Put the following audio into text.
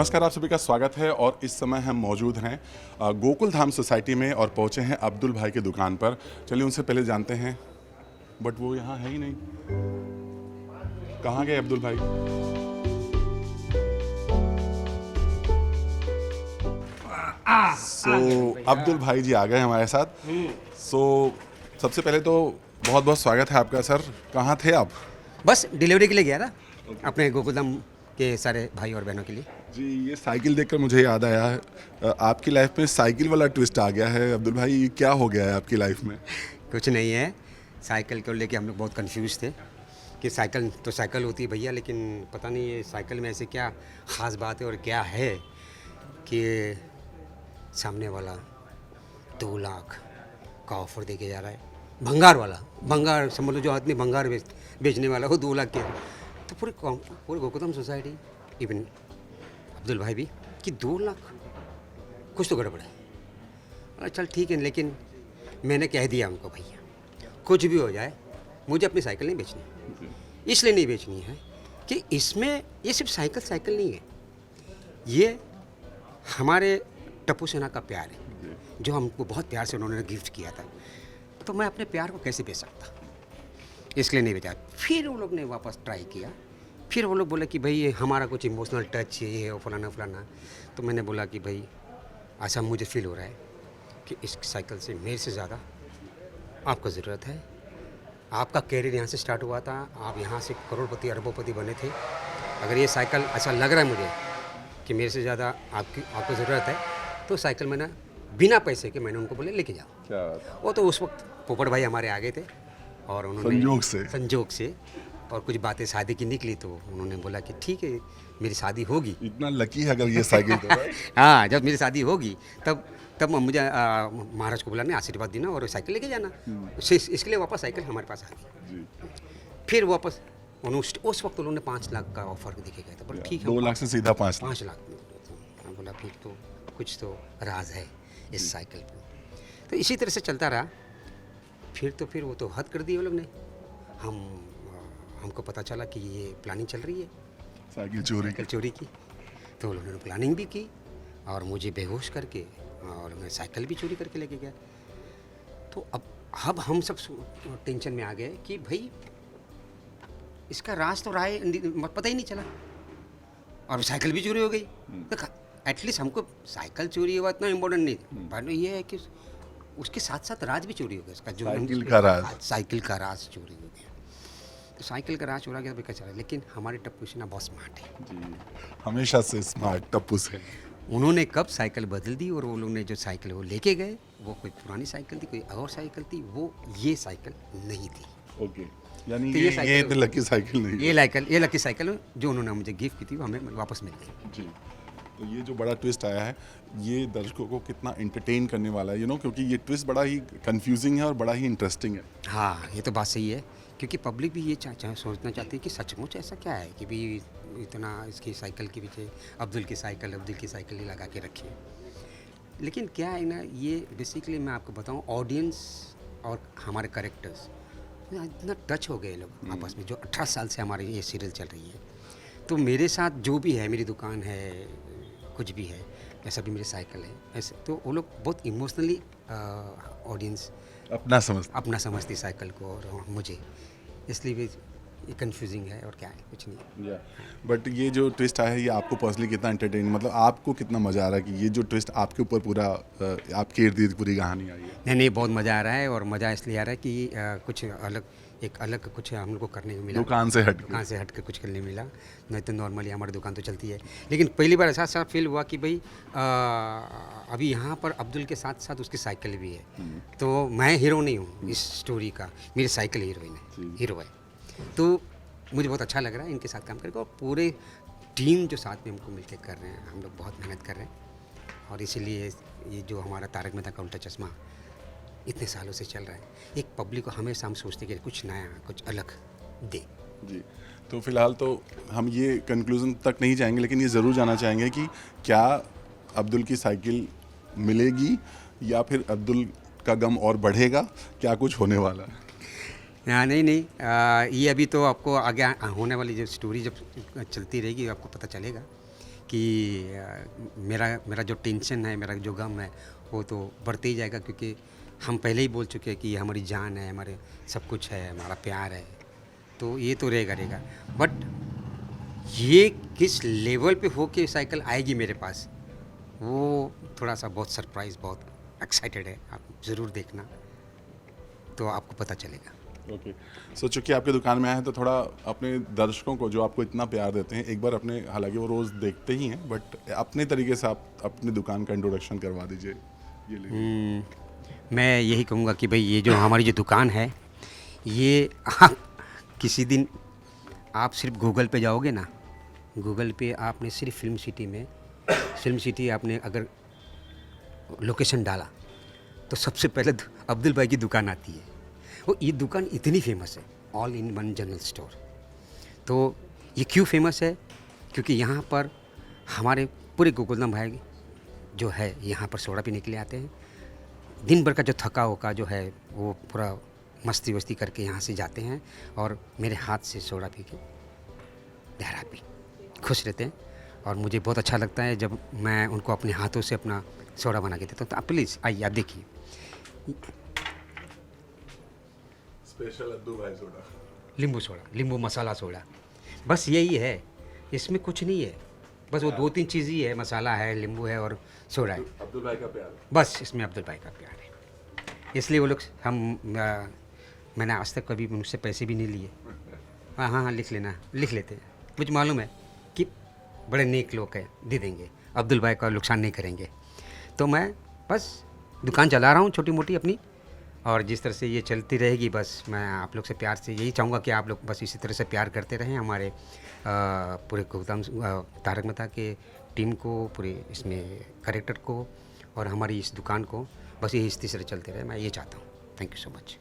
नमस्कार, आप सभी का स्वागत है। और इस समय हम मौजूद हैं गोकुल धाम सोसाइटी में और पहुंचे हैं अब्दुल भाई की दुकान पर। चलिए उनसे पहले जानते हैं, बट वो यहाँ है ही नहीं। कहाँ गए अब्दुल भाई? अब्दुल भाई जी आ गए हमारे साथ। सबसे पहले तो बहुत बहुत स्वागत है आपका सर। कहाँ थे आप? बस डिलीवरी के लिए गया था अपने गोकुलधाम के सारे भाई और बहनों के लिए। जी, ये साइकिल देखकर मुझे याद आया है, आपकी लाइफ में साइकिल वाला ट्विस्ट आ गया है। अब्दुल भाई, क्या हो गया है आपकी लाइफ में? कुछ नहीं है, साइकिल को लेके हम लोग बहुत कंफ्यूज थे कि साइकिल तो साइकिल होती है भैया, लेकिन पता नहीं ये साइकिल में ऐसे क्या ख़ास बात है और क्या है कि सामने वाला 2 लाख का ऑफ़र दे के जा रहा है। भंगार वाला, भंगार समझ लो, जो आदमी भंगार बेचने वाला हो 2 लाख के। तो पूरे गोकुलधाम सोसाइटी, इवन अब्दुल भाई भी, कि 2 लाख, कुछ तो गड़बड़ है। अरे चल ठीक है, लेकिन मैंने कह दिया उनको, भैया कुछ भी हो जाए मुझे अपनी साइकिल नहीं बेचनी। इसलिए नहीं बेचनी है कि इसमें ये सिर्फ साइकिल नहीं है, ये हमारे टप्पू सेना का प्यार है जो हमको बहुत प्यार से उन्होंने गिफ्ट किया था। तो मैं अपने प्यार को कैसे बेच सकता, इसलिए नहीं बेचा। फिर वो लोग ने वापस ट्राई किया, फिर वो लोग बोले कि भाई ये हमारा कुछ इमोशनल टच ये है, फलाना फलाना। तो मैंने बोला कि भाई ऐसा मुझे फील हो रहा है कि इस साइकिल से मेरे से ज़्यादा आपको ज़रूरत है। आपका कैरियर यहाँ से स्टार्ट हुआ था, आप यहाँ से करोड़पति अरबोपति बने थे। अगर ये साइकिल ऐसा लग रहा है मुझे कि मेरे से ज़्यादा आपको ज़रूरत है, तो साइकिल मैंने बिना पैसे के मैंने उनको बोले लेके जाओ। क्या वो तो उस वक्त पोपट भाई हमारे आगे थे और उन्होंने संजोग से और कुछ बातें शादी की निकली, तो उन्होंने बोला कि ठीक है मेरी शादी होगी। इतना लकी है अगर ये साइकिल तो हाँ, जब मेरी शादी होगी तब मुझे महाराज को बुलाने, आशीर्वाद देना और साइकिल लेके जाना। इसके लिए वापस साइकिल हमारे पास आ गई। फिर वापस उस वक्त उन्होंने 5 लाख का ऑफर देखे गए थे। बोला ठीक है, 2 लाख से सीधा 5 लाख। बोला फिर तो कुछ तो राज है इस साइकिल पर। तो इसी तरह से चलता रहा। फिर वो तो हद कर दी वो लोग ने। हमको पता चला कि ये प्लानिंग चल रही है साइकिल चोरी की। तो उन्होंने प्लानिंग भी की और मुझे बेहोश करके और मैं साइकिल भी चोरी करके लेके गया। तो अब हम सब टेंशन में आ गए कि भाई इसका राज तो पता ही नहीं चला और साइकिल भी चोरी हो गई। तो एटलीस्ट हमको साइकिल चोरी हुआ इतना इम्पोर्टेंट नहीं, पर ये है कि उसके साथ साथ राज भी चोरी हो गया इसका, जो साइकिल का राज चोरी हो गया। तो साइकिल का राज चोरा गया तो चला। लेकिन हमारे टप्पू सेना बहुत स्मार्ट है जी, हमेशा से स्मार्ट टप्पू से। उन्होंने कब साइकिल बदल दी और वो लोग ने जो साइकिल वो लेके गए, वो कोई पुरानी साइकिल थी, कोई और साइकिल थी, वो ये साइकिल नहीं थी। ओके, यानी तो ये लकी साइकिल नहीं, ये लकी साइकिल जो उन्होंने मुझे गिफ्ट की थी वो हमें वापस मिल गई जी। तो ये जो बड़ा ट्विस्ट आया है, ये दर्शकों को कितना एंटरटेन करने वाला है, क्योंकि ये ट्विस्ट बड़ा ही कंफ्यूजिंग है और बड़ा ही इंटरेस्टिंग है। हाँ, ये तो बात सही है, क्योंकि पब्लिक भी ये सोचना चाहती है कि सचमुच ऐसा क्या है कि भी इतना इसकी साइकिल के पीछे अब्दुल की साइकिल ही लगा के रखी है। लेकिन क्या है ना, ये बेसिकली मैं आपको बताऊँ, ऑडियंस और हमारे कैरेक्टर्स इतना टच हो गए लोग आपस में, जो 18 साल से हमारी ये सीरियल चल रही है। तो मेरे साथ जो भी है, मेरी दुकान है, कुछ भी है, ऐसा भी मेरी साइकिल है, ऐसे तो वो लोग बहुत इमोशनली ऑडियंस अपना समझती साइकिल को और मुझे, इसलिए भी ये कंफ्यूजिंग है और क्या है, कुछ नहीं। बट ये जो ट्विस्ट आया है, ये आपको पर्सनली कितना एंटरटेन, मतलब आपको कितना मज़ा आ रहा है कि ये जो ट्विस्ट आपके ऊपर पूरा आपके इर्द गिर्द पूरी कहानी आई है? नहीं, बहुत मज़ा आ रहा है। और मज़ा इसलिए आ रहा है कि कुछ अलग कुछ हम लोग को करने को मिला, दुकान से हट के कुछ करने मिला। नहीं तो नॉर्मली हमारी दुकान तो चलती है, लेकिन पहली बार ऐसा फील हुआ कि भाई अभी यहाँ पर अब्दुल के साथ साथ उसकी साइकिल भी है। तो मैं हीरो नहीं हूँ इस स्टोरी का, मेरी साइकिल हीरो है। तो मुझे बहुत अच्छा लग रहा है इनके साथ काम करके, और पूरे टीम जो साथ में हमको मिलकर कर रहे हैं, हम लोग बहुत मेहनत कर रहे हैं। और इसीलिए ये जो हमारा तारक मेहता का उल्टा चश्मा इतने सालों से चल रहा है, एक पब्लिक को हमेशा हम सोचते कि कुछ नया, कुछ अलग दे जी। तो फिलहाल तो हम ये कंक्लूज़न तक नहीं जाएंगे, लेकिन ये ज़रूर जानना चाहेंगे कि क्या अब्दुल की साइकिल मिलेगी या फिर अब्दुल का गम और बढ़ेगा, क्या कुछ होने वाला है? नहीं, ये अभी तो आपको आगे होने वाली जो स्टोरी जब चलती रहेगी आपको पता चलेगा कि मेरा मेरा जो टेंशन है, मेरा जो गम है, वो तो बढ़ते ही जाएगा, क्योंकि हम पहले ही बोल चुके हैं कि हमारी जान है, हमारे सब कुछ है, हमारा प्यार है, तो ये तो रहेगा। बट ये किस लेवल पे हो के साइकिल आएगी मेरे पास, वो थोड़ा सा बहुत सरप्राइज़, बहुत एक्साइटेड है। आप ज़रूर देखना, तो आपको पता चलेगा। ओके, सो चूँकि आपकी दुकान में आए हैं तो थोड़ा अपने दर्शकों को जो आपको इतना प्यार देते हैं एक बार अपने, हालांकि वो रोज़ देखते ही हैं, बट अपने तरीके से आप अपनी दुकान का इंट्रोडक्शन करवा दीजिए। ये ले मैं यही कहूँगा कि भाई ये जो हमारी जो दुकान है, ये आप किसी दिन आप सिर्फ गूगल पे जाओगे ना, गूगल पे आपने सिर्फ फिल्म सिटी आपने अगर लोकेशन डाला तो सबसे पहले अब्दुल भाई की दुकान आती है। वो ये दुकान इतनी फेमस है, all in one general store. तो ये क्यों फेमस है? क्योंकि यहाँ पर हमारे पूरे गोकुलधाम भाई जो है यहाँ पर सोडा पीने के लिए आते हैं। दिन भर का जो थका होका जो है वो पूरा मस्ती वस्ती करके यहाँ से जाते हैं और मेरे हाथ से सोडा पी के देहरा पी खुश रहते हैं। और मुझे बहुत अच्छा लगता है जब मैं उनको अपने हाथों से अपना सोडा बना के देता हूँ। तो आप प्लीज़ आइए, आप देखिए, स्पेशल अब्दुल भाई सोडा, नींबू सोडा, नींबू मसाला सोडा, बस यही है, इसमें कुछ नहीं है। बस वो 2-3 चीज़ ही है, मसाला है, नींबू है और सोडा है। अब्दुल भाई का प्यार। बस इसमें अब्दुल भाई का प्यार है, इसलिए वो लोग मैंने आज तक कभी मुझसे पैसे भी नहीं लिए। हाँ, लिख लेना, लिख लेते हैं। मुझे मालूम है कि बड़े नेक लोग हैं, दे देंगे, अब्दुल भाई का नुकसान नहीं करेंगे। तो मैं बस दुकान चला रहा हूँ छोटी मोटी अपनी, और जिस तरह से ये चलती रहेगी, बस मैं आप लोग से प्यार से यही चाहूँगा कि आप लोग बस इसी तरह से प्यार करते रहें हमारे पूरे गौतम तारक मेहता के टीम को, पूरे इसमें कैरेक्टर को और हमारी इस दुकान को, बस ये इस तरह चलते रहे, मैं ये चाहता हूँ। Thank you so much.